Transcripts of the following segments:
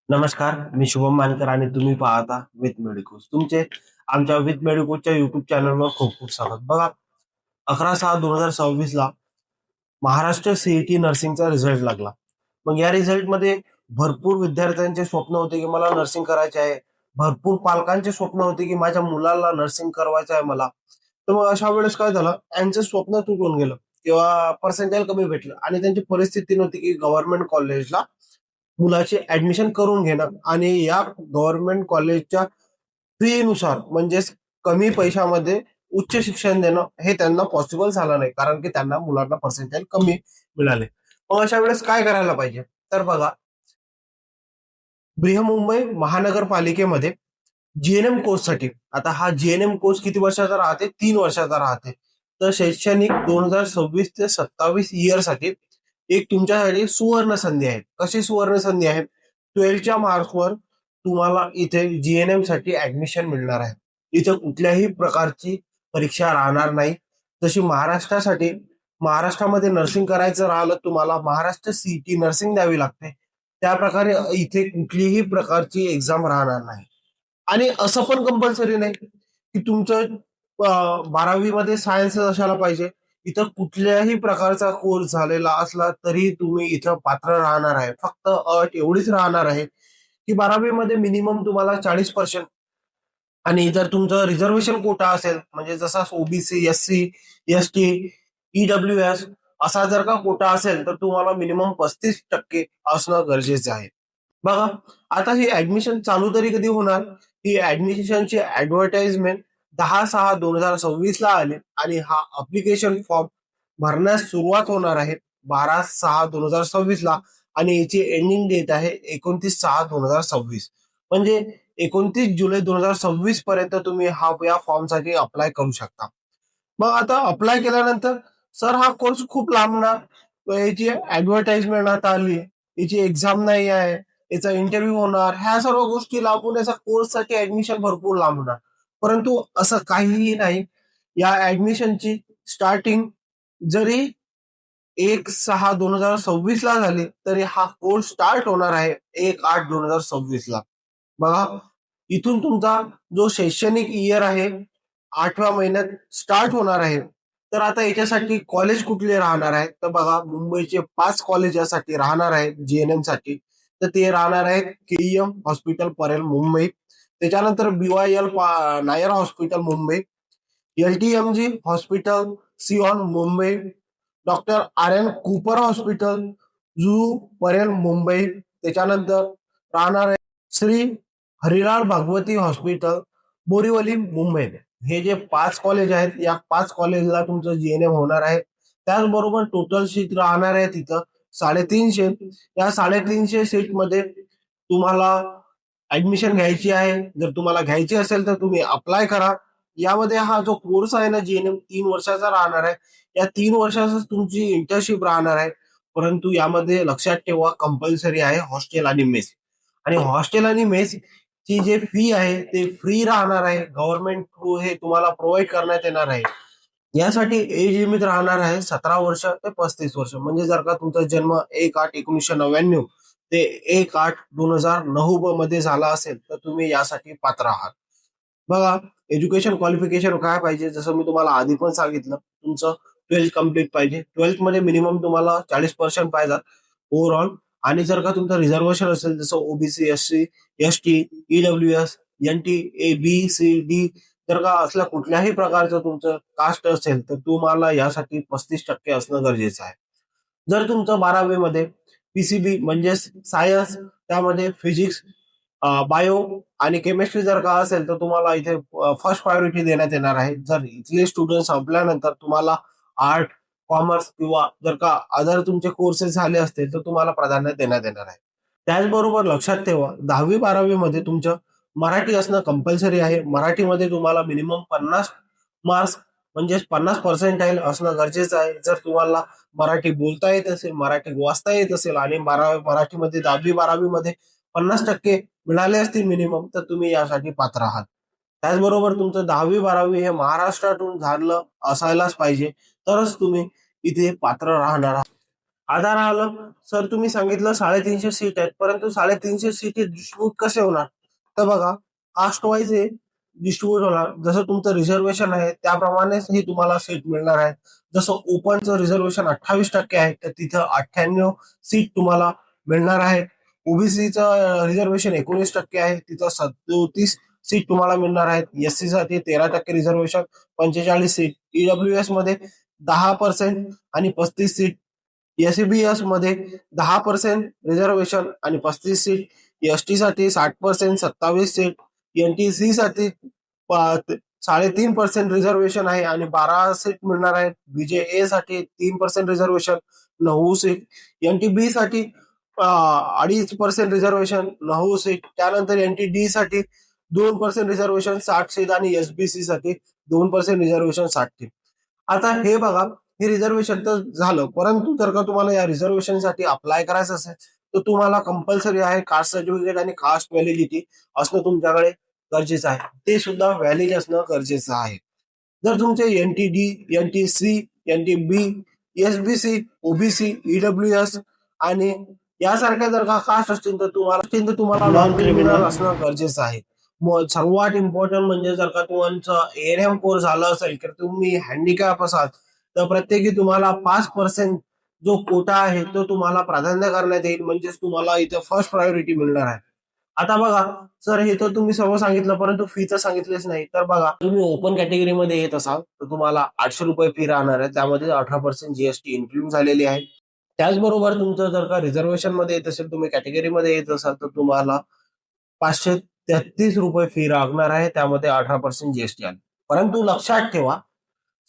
नमस्कार, मी शुभम मानकर आणि तुम्ही पाहता विथ मेडिकोज. तुमचे आमच्या विथ मेडिकोजच्या युट्यूब चॅनलवर खूप खूप स्वागत. बघा, 11/6/2026 ला महाराष्ट्र सीईटी नर्सिंगचा रिझल्ट लागला. मग या रिझल्टमध्ये भरपूर विद्यार्थ्यांचे स्वप्न होते की मला नर्सिंग करायचे आहे. भरपूर पालकांचे स्वप्न होते की माझ्या मुलाला नर्सिंग करवायचं आहे मला. तर मग अशा वेळेस काय झालं, यांचं स्वप्न तुटून गेलं किंवा पर्सेंटाईल कमी भेटलं आणि त्यांची परिस्थिती नव्हती की गव्हर्नमेंट कॉलेजला मुलाचे ऍडमिशन करून घेणं आणि या गव्हर्नमेंट कॉलेजच्या फीनुसार म्हणजेच कमी पैशामध्ये उच्च शिक्षण देणं हे त्यांना पॉसिबल झालं नाही, कारण की त्यांना मुलांना पर्सेंटेज कमी मिळाले. मग अशा वेळेस काय करायला पाहिजे? तर बघा, बृहन्मुंबई महानगरपालिकेमध्ये जीएनएम कोर्ससाठी, आता हा जीएनएम कोर्स किती वर्षाचा राहते? 3 वर्षाचा राहते. तर शैक्षणिक 2026 ते 27 इयरसाठी एक तुमच्यासाठी सुवर्ण संधी आहे. कशी सुवर्ण संधी आहे? 12च्या मार्क्सवर तुम्हाला इथे जीएनएम साठी ऍडमिशन मिळणार आहे. इथे कुठल्याही प्रकारची परीक्षा राहणार नाही. तशी महाराष्ट्रामध्ये नर्सिंग करायचं राहिलं, तुम्हाला महाराष्ट्र सीईटी नर्सिंग द्यावी लागते. त्या प्रकारे इथे कुठलीही प्रकारची एक्झाम राहणार नाही. आणि असं पण कंपल्सरी नाही की तुमचं 12वी मध्ये सायन्स असायला पाहिजे. इथं कुठल्याही प्रकारचा कोर्स झालेला असला तरी तुम्ही इथं पात्र राहणार आहे. फक्त अट एवढीच राहणार आहे की 12वी मध्ये मिनिमम तुम्हाला 40% आणि जर तुमचं रिझर्वेशन कोटा असेल, म्हणजे जसा ओबीसी, एससी, एसटी, ईडब्ल्यूएस असा जर का कोटा असेल तर तुम्हाला मिनिमम 35% असणं गरजेचं आहे. बघा, आता ही ऍडमिशन चालू तरी कधी होणार? ही ऍडमिशनची ऍडव्हर्टाइजमेंट 10/6/2026 ला आली आणि हा अप्लिकेशन फॉर्म भरण्यास सुरुवात होणार आहे 12/6/2026 ला आणि याची एंडिंग डेट आहे 29/6/2026. म्हणजे 29 जुलै 2026 पर्यंत तुम्ही या फॉर्मसाठी अप्लाय करू शकता. मग आता अप्लाय केल्यानंतर, सर हा कोर्स खूप लांबणार, याची ऍडव्हर्टाइजमेंट आता आली, याची एक्झाम नाही आहे, याचा इंटरव्ह्यू होणार, ह्या सर्व गोष्टी लांबून याचा कोर्ससाठी ऍडमिशन भरपूर लांब होणार. परंतु असं काहीही नाही. या ऍडमिशनची स्टार्टिंग जरी 1/6/2026 ला झाली तरी हा कोर्स स्टार्ट होणार आहे 1/8/2026 ला. बघा, इथून तुमचा जो शैक्षणिक इयर आहे 8व्या महिन्यात स्टार्ट होणार आहे. तर आता याच्यासाठी कॉलेज कुठले राहणार आहेत? तर बघा, मुंबईचे 5 कॉलेज यासाठी राहणार आहेत जीएनएम साठी. तर ते राहणार आहेत केईएम हॉस्पिटल परेल मुंबई, त्याच्यानंतर BYL Nair hospital Mumbai, LTMG hospital Sion Mumbai, doctor R N Cooper hospital Juhu Parel Mumbai, त्याच्यानंतर राहणार आहे श्री हरिलाल भागवती हॉस्पिटल बोरीवली मुंबई. हे जे 5 कॉलेज आहेत, या 5 कॉलेजला तुमचं जीएनएम होणार आहे. त्याचबरोबर टोटल सीट राहणार आहे तिथं 350. या 350 सीट मध्ये तुम्हाला ऍडमिशन घ्यायची आहे. जर तुम्हाला घ्यायची असेल तर तुम्ही अप्लाय करा. यामध्ये हा जो कोर्स आहे ना जीएनएम 3 वर्षाचा राहणार आहे. या 3 वर्षाचा तुमची इंटर्नशिप राहणार आहे. परंतु यामध्ये लक्षात ठेवा, कंपल्सरी आहे हॉस्टेल आणि मेस. आणि हॉस्टेल आणि मेस ची जे फी आहे ते फ्री राहणार आहे. गव्हर्नमेंट थ्रू हे तुम्हाला प्रोव्हाइड करण्यात येणार आहे. यासाठी एज लिमिट राहणार आहे 17 वर्ष ते 35 वर्ष. म्हणजे जर का तुमचा जन्म 1/8/1999 ते 1/8/2009 मध्ये झाला असेल तर तुम्ही यासाठी पात्र आहात. बघा, एज्युकेशन क्वालिफिकेशन काय पाहिजे? जसं मी तुम्हाला आधी पण सांगितलं, तुमचं 12th कम्प्लीट पाहिजे. 12th मध्ये मिनिमम तुम्हाला 40% पाहिजे ओव्हरऑल. आणि जर का तुमचं रिझर्वेशन असेल, जसं OBC, SC, ST, EWS, NT, A B C D, जर का असल्या कुठल्याही प्रकारचं तुमचं कास्ट असेल तर तुम्हाला यासाठी 35% असणं गरजेचं आहे. जर तुमचं 12वी मध्ये पीसीबी म्हणजे सायन्स, त्यामध्ये फिजिक्स, बायो आणि केमिस्ट्री जर का असेल तर तुम्हाला इथे फर्स्ट प्रायोरिटी देण्यात येणार आहे. जर इथले स्टुडंट संपल्यानंतर तुम्हाला आर्ट, कॉमर्स किंवा जर का अदर तुमचे कोर्सेस झाले असतील तर तुम्हाला प्राधान्य देण्यात येणार आहे. त्याचबरोबर लक्षात ठेवा, 10वी-12वी मध्ये तुमचं मराठी असणं कंपल्सरी आहे. मराठीमध्ये तुम्हाला मिनिमम 50 मार्क्स म्हणजे 50 पर्सेंटाईल असणं गरजेचं आहे. जर तुम्हाला मराठी बोलता येत असेल, मराठी वाचता येत असेल आणि मराठीमध्ये 10वी-12वी मध्ये 50% मिळाले असतील मिनिमम, तर तुम्ही यासाठी पात्र आहात. त्याचबरोबर तुमचं 10वी-12वी हे महाराष्ट्रातून झालं असायलाच पाहिजे, तरच तुम्ही इथे पात्र राहणार आहात. आता राहिलं सर, तुम्ही सांगितलं 350 सीट आहेत, परंतु 350 सीट डिस्ट्रीब्यूट कसे होणार? तर बघा, कास्ट वाईज हे डिस्ट्रीब्यूट होणार. जसं तुमचं रिझर्वेशन आहे त्याप्रमाणेच ही तुम्हाला सीट मिळणार आहे. जसं ओपनचं रिझर्वेशन 28% आहे, तर तिथं 98 सीट तुम्हाला मिळणार आहेत. ओबीसीचं रिझर्वेशन 19% आहे, तिथं 37 सीट तुम्हाला मिळणार आहेत. एससी साठी 13% रिझर्वेशन, 45 सीट. ईडब्ल्यूएस मध्ये 10% आणि 35 सीट. एसईबीएस मध्ये 10% रिझर्वेशन आणि 35 सीट. एसटी साठी 60%, 27 सीट. एनटीसी साठी 3.5% रिझर्वेशन आहे आणि 12 सीट मिळणार आहेत. बीजेए साठी 3% रिझर्वेशन, 9 सीट. एनटीबी साठी 2.5% रिझर्वेशन, 9 सीट. त्यानंतर एनटीडी साठी 2% रिझर्वेशन, 60 सीट आणि एसबीसी साठी 2% रिझर्वेशन, 60 सीट. आता हे बघा, हे रिझर्वेशन तर झालं, परंतु जर का तुम्हाला या रिझर्वेशन साठी अप्लाय करायचं असेल तर तुम्हाला कंपल्सरी आहे कास्ट सर्टिफिकेट आणि कास्ट व्हॅलिडिटी असणं तुमच्याकडे गरजेचं आहे. ते सुद्धा व्हॅलिड असणं गरजेचं आहे. जर तुमचे NTD, NTC, NTB, SBC, OBC, EWS आणि यासारख्या जर का कास्ट असतील तर तुम्हाला नॉन क्रिमिनल असणं गरजेचं आहे. सर्वात इम्पॉर्टंट म्हणजे जर का तुमचं एएनएम कोर्स झाला असेल तर तुम्ही हँडिकॅप असाल तर प्रत्येकी तुम्हाला 5% जो कोटा आहे तो तुम्हाला प्राधान्य करण्यात येईल, म्हणजेच तुम्हाला इथं फर्स्ट प्रायोरिटी मिळणार आहे. आता बघा सर, हे तर तुम्ही सर्व सांगितलं, परंतु फीचं सांगितलेच नाही. तर बघा, तुम्ही ओपन कॅटेगरीमध्ये येत असाल तर तुम्हाला 800 रुपये फी राहणार आहे. त्यामध्ये 18% जीएसटी इन्क्लूड झालेली आहे. त्याचबरोबर तुमचं जर का रिझर्वेशन मध्ये येत असेल, तुम्ही कॅटेगरीमध्ये येत असाल तर तुम्हाला 533 रुपये फी लागणार आहे. त्यामध्ये 18% जीएसटी आले. परंतु लक्षात ठेवा,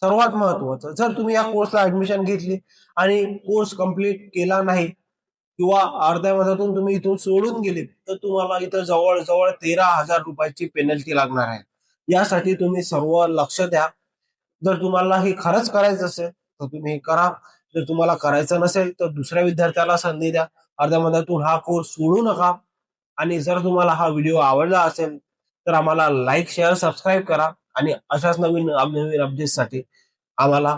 सर्वात महत्वाचं, जर तुम्ही या कोर्सला ऍडमिशन घेतली आणि कोर्स कम्प्लीट केला नाही किंवा अर्ध्या मधातून तुम्ही इथून सोडून गेले तर तुम्हाला इथं जवळजवळ 13,000 रुपयाची पेनल्टी लागणार आहे. यासाठी तुम्ही सर्व लक्ष द्या. जर तुम्हाला हे खरंच करायचं असेल तर तुम्ही हे करा. जर तुम्हाला करायचं नसेल तर दुसऱ्या विद्यार्थ्याला संधी द्या. अर्ध्या मधातून हा कोर्स सोडू नका. आणि जर तुम्हाला हा व्हिडिओ आवडला असेल तर आम्हाला लाईक, शेअर, सबस्क्राईब करा आणि अशाच नवीन नवीन अपडेट्ससाठी आम्हाला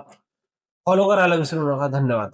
फॉलो करायला विसरू नका. धन्यवाद.